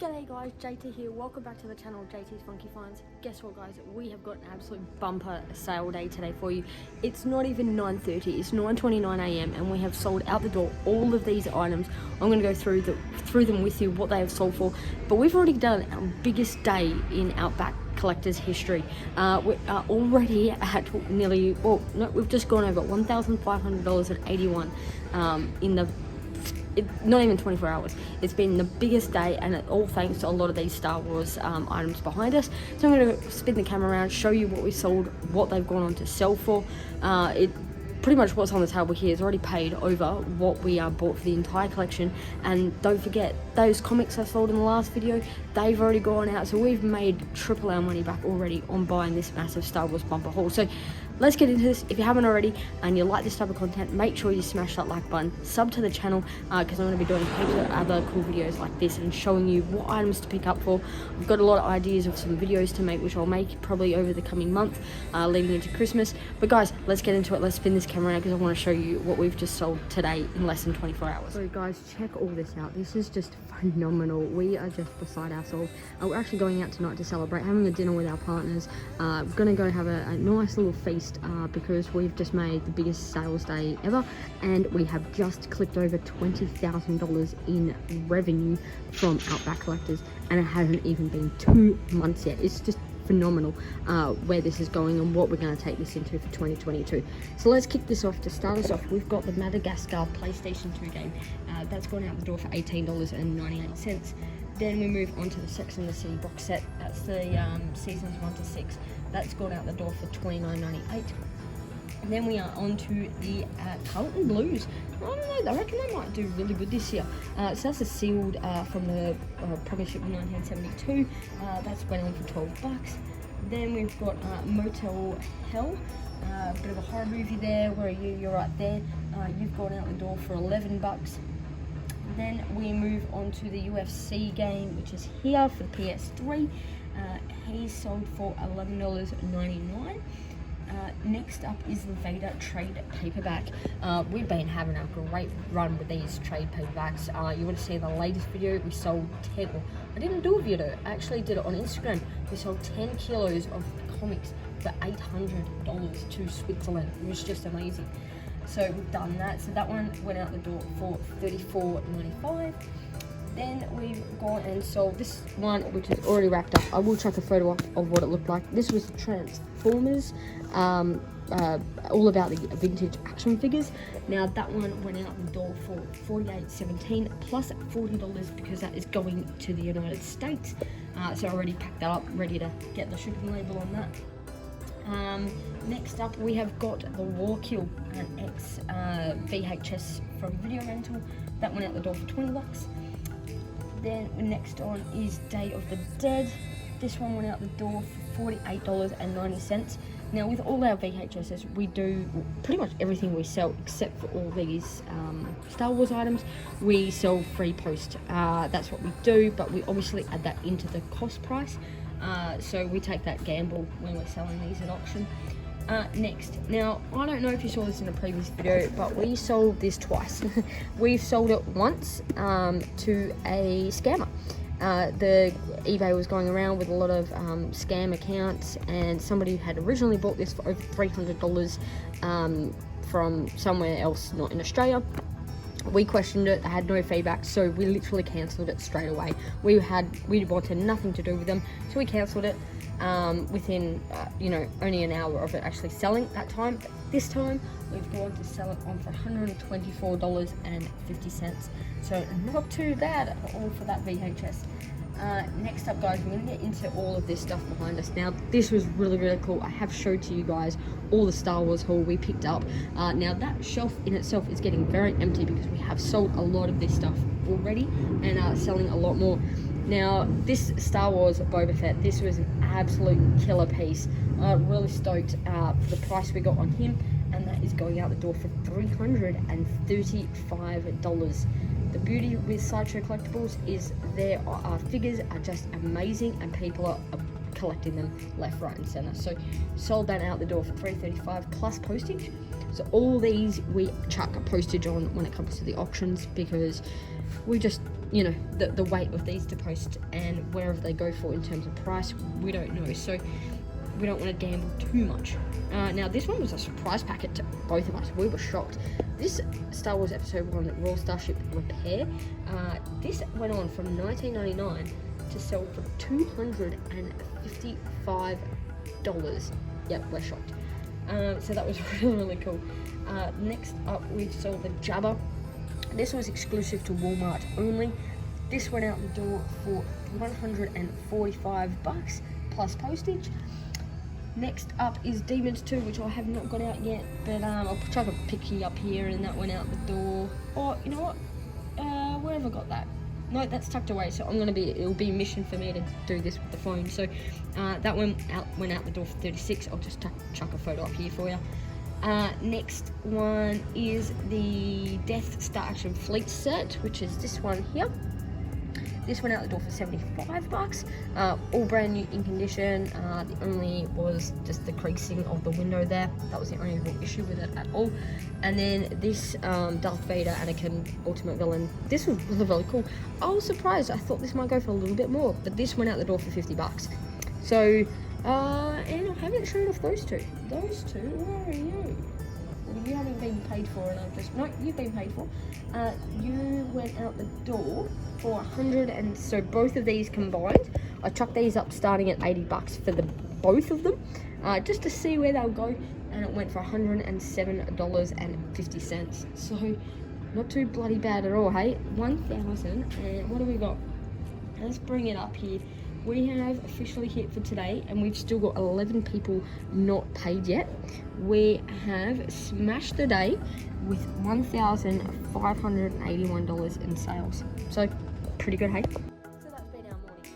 G'day guys, JT here. Welcome back to the channel, JT's Funky Finds. Guess what guys, we have got an absolute bumper sale day today for you. It's not even 9:30, it's 9:29 AM and we have sold out the door all of these items. I'm going to go through them with you, what they have sold for. But we've already done our biggest day in Outback Collectors history. We are already at nearly, we've just gone over $1,500.81 in the not even 24 hours. It's been the biggest day, and it all thanks to a lot of these Star Wars items behind us. So I'm going to spin the camera around, show you what we sold, what they've gone on to sell for. Pretty much what's on the table here is already paid over what we bought for the entire collection. And don't forget, those comics I sold in the last video, they've already gone out, so we've made triple our money back already on buying this massive Star Wars bumper haul. So let's get into this. If you haven't already and you like this type of content, make sure you smash that like button, sub to the channel, because I'm going to be doing heaps of other cool videos like this and showing you what items to pick up for. I've got a lot of ideas of some videos to make, which I'll make probably over the coming month, leading into Christmas. But guys, let's get into it. Let's spin this camera out because I want to show you what we've just sold today in less than 24 hours. So guys, check all this out. This is just phenomenal. We are just beside ourselves. We're actually going out tonight to celebrate, having a dinner with our partners. We're going to go have a nice little feast because we've just made the biggest sales day ever, and we have just clipped over $20,000 in revenue from Outback Collectors, and it hasn't even been 2 months yet. It's just phenomenal where this is going and what we're going to take this into for 2022. So let's kick this off. To start us off, we've got the Madagascar PlayStation 2 game. That's gone out the door for $18.98. Then we move on to the Sex and the City box set. That's the seasons 1 to 6. That's gone out the door for $29.98. And then we are on to the Carlton Blues. I don't know, I reckon they might do really good this year. So that's a sealed from the Premiership in 1972. That's went on for $12. Then we've got Motel Hell. A bit of a horror movie there. Where are you? You're right there. You've gone out the door for $11. Then we move on to the UFC game, which is here for the PS3. He's sold for $11.99. Next up is the Vader trade paperback. We've been having a great run with these trade paperbacks. You want to see the latest video? We sold 10. I didn't do a video, I actually did it on Instagram. We sold 10 kilos of comics for $800 to Switzerland. It was just amazing. So we've done that. So that one went out the door for $34.95. Then we've gone and sold this one, which is already wrapped up. I will chuck a photo up of what it looked like. This was Transformers, all about the vintage action figures. Now that one went out the door for $48.17 plus $40 because that is going to the United States. So I already packed that up, ready to get the shipping label on that. Next up, we have got the Warkill X VHS from Video Rental. That went out the door for $20. Then next on is Day of the Dead. This one went out the door for $48.90. Now with all our VHSs, we do pretty much everything we sell except for all these Star Wars items. We sell free post. That's what we do, but we obviously add that into the cost price. So we take that gamble when we're selling these at auction. Next, now I don't know if you saw this in a previous video, but we sold this twice. We've sold it once to a scammer. The eBay was going around with a lot of scam accounts, and somebody had originally bought this for over $300 from somewhere else, not in Australia. We questioned it, they had no feedback, so we literally cancelled it straight away. We wanted nothing to do with them, so we cancelled it within only an hour of it actually selling that time. But this time we've gone to sell it on for $124.50, so not too bad at all for that VHS. Next up guys, we're going to get into all of this stuff behind us. Now this was really cool. I have showed to you guys all the Star Wars haul we picked up. Now that shelf in itself is getting very empty because we have sold a lot of this stuff already and are selling a lot more. Now this Star Wars Boba Fett, this was an absolute killer piece. Really stoked for the price we got on him, and that is going out the door for $335. The beauty with Sideshow Collectibles is their figures are just amazing, and people are collecting them left, right and center. So sold that out the door for $335 plus postage. So all these we chuck a postage on when it comes to the auctions, because we just you know, the weight of these to post and wherever they go for in terms of price, we don't know. So we don't want to gamble too much. Now, this one was a surprise packet to both of us. We were shocked. This Star Wars Episode 1 Royal Starship Repair, this went on from $19.99 to sell for $255. Yep, we're shocked. So that was really, really cool. Next up, we saw the Jabba. This was exclusive to Walmart only. This went out the door for $145 plus postage. Next up is Demons 2, which I have not got out yet, but I'll chuck a picture up here, and that went out the door. Or, you know what? Where have I got that? No, that's tucked away, so it'll be a mission for me to do this with the phone. So that went out the door for $36. I'll just chuck a photo up here for you. Next one is the Death Star Action Fleet set, which is this one here. This went out the door for $75. All brand new in condition. The only was just the creasing of the window there. That was the only real issue with it at all. And then this Darth Vader Anakin Ultimate Villain. This was really, really cool. I was surprised. I thought this might go for a little bit more, but this went out the door for $50. So, and I haven't shown off those two. Those two, where are you? Well, you haven't been paid for, and no, you've been paid for. You went out the door for 100, and so both of these combined, I chucked these up starting at $80 for both of them, just to see where they'll go, and it went for $107.50. So not too bloody bad at all, hey? 1,000, and what do we got? Let's bring it up here. We have officially hit for today, and we've still got 11 people not paid yet. We have smashed the day with $1,581 in sales. So, pretty good, hey? So that's been our morning.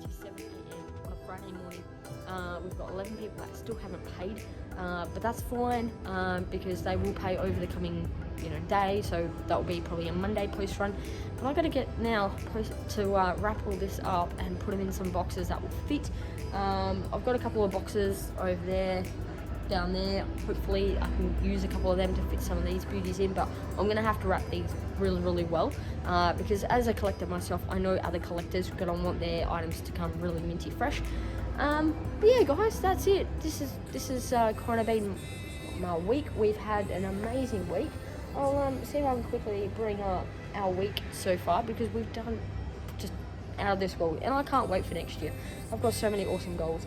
It's, 9:37 a.m. on a Friday morning. We've got 11 people that still haven't paid, but that's fine, because they will pay over the coming day, so that will be probably a Monday post run. But I gotta get now to wrap all this up and put them in some boxes that will fit. I've got a couple of boxes over there, down there. Hopefully I can use a couple of them to fit some of these beauties in, but I'm gonna have to wrap these really, really well, because as a collector myself, I know other collectors are gonna want their items to come really minty fresh. But yeah, guys, that's it. This is kind of been my week. We've had an amazing week. I'll see if I can quickly bring up our week so far, because we've done just out of this world, and I can't wait for next year. I've got so many awesome goals.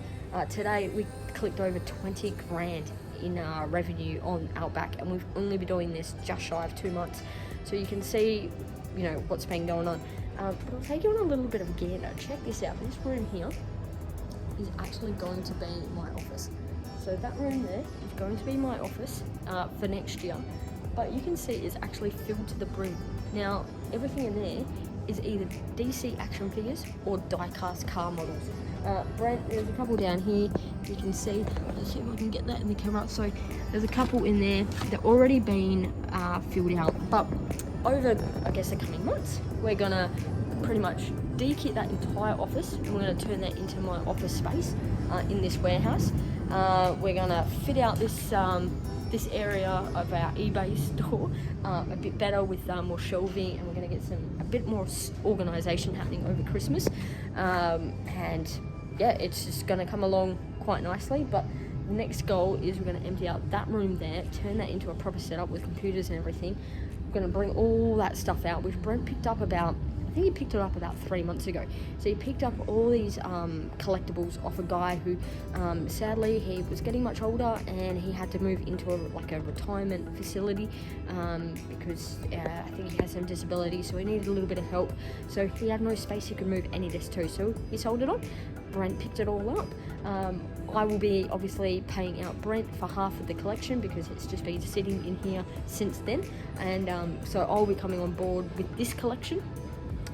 Today we clicked over 20 grand in revenue on Outback, and we've only been doing this just shy of 2 months, so you can see what's been going on. But I'll take you on a little bit of a gander. Check this out. This room here is actually going to be my office. So that room there is going to be my office for next year. But you can see it's actually filled to the brim. Now, everything in there is either DC action figures or die-cast car models. Brent, there's a couple down here. You can see. Let's see if I can get that in the camera. So there's a couple in there. They're already been filled out. But over, I guess, the coming months, we're gonna pretty much de-kit that entire office, and we're gonna turn that into my office space in this warehouse. We're gonna fit out this area of our eBay store a bit better with more shelving, and we're going to get a bit more organisation happening over Christmas, and yeah, it's just going to come along quite nicely. But the next goal is we're going to empty out that room there, turn that into a proper setup with computers and everything. We're going to bring all that stuff out, which Brent picked up about, I think he picked it up about 3 months ago. So he picked up all these collectibles off a guy who, sadly, he was getting much older, and he had to move into a retirement facility because I think he has some disability, so he needed a little bit of help. So he had no space he could move any of this to, so he sold it on. Brent picked it all up. I will be obviously paying out Brent for half of the collection because it's just been sitting in here since then, and so I'll be coming on board with this collection.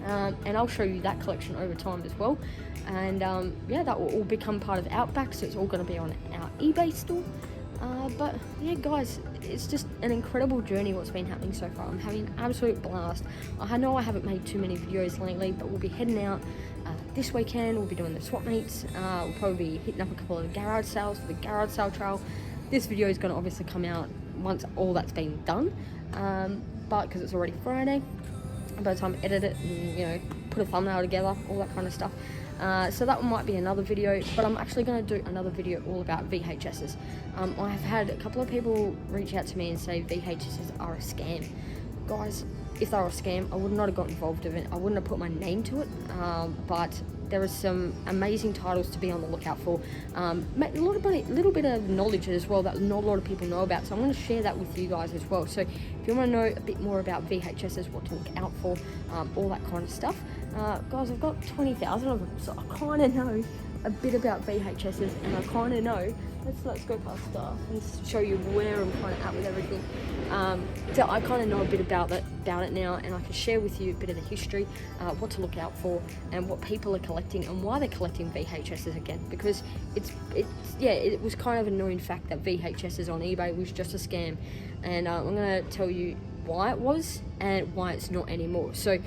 And I'll show you that collection over time as well, and yeah, that will all become part of Outback, so it's all going to be on our eBay store. But yeah, guys, it's just an incredible journey what's been happening so far. I'm having an absolute blast. I know I haven't made too many videos lately, but we'll be heading out this weekend. We'll be doing the swap meets. We'll probably be hitting up a couple of garage sales for the garage sale trail. This video is going to obviously come out once all that's been done, but because it's already Friday, by the time I edit it and, you know, put a thumbnail together, all that kind of stuff. So that might be another video, but I'm actually going to do another video all about VHSs. I have had a couple of people reach out to me and say VHSs are a scam. Guys, if they were a scam, I would not have got involved in it. I wouldn't have put my name to it, but there are some amazing titles to be on the lookout for. A little bit of knowledge as well that not a lot of people know about, so I'm going to share that with you guys as well. So if you want to know a bit more about VHSs, what to look out for, all that kind of stuff, guys, I've got 20,000 of them, so I kind of know a bit about VHSs, and I kind of know, let's go past and show you where I'm kind of at with everything. So I kind of know a bit about it now, and I can share with you a bit of the history, what to look out for, and what people are collecting and why they're collecting VHSs again, because it was kind of a known fact that VHSs on eBay was just a scam, and I'm going to tell you why it was and why it's not anymore. So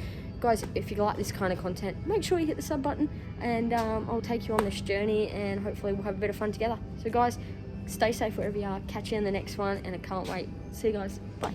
guys, if you like this kind of content, make sure you hit the sub button, and I'll take you on this journey, and hopefully we'll have a bit of fun together. So guys, stay safe wherever you are. Catch you in the next one, and I can't wait. See you guys. Bye.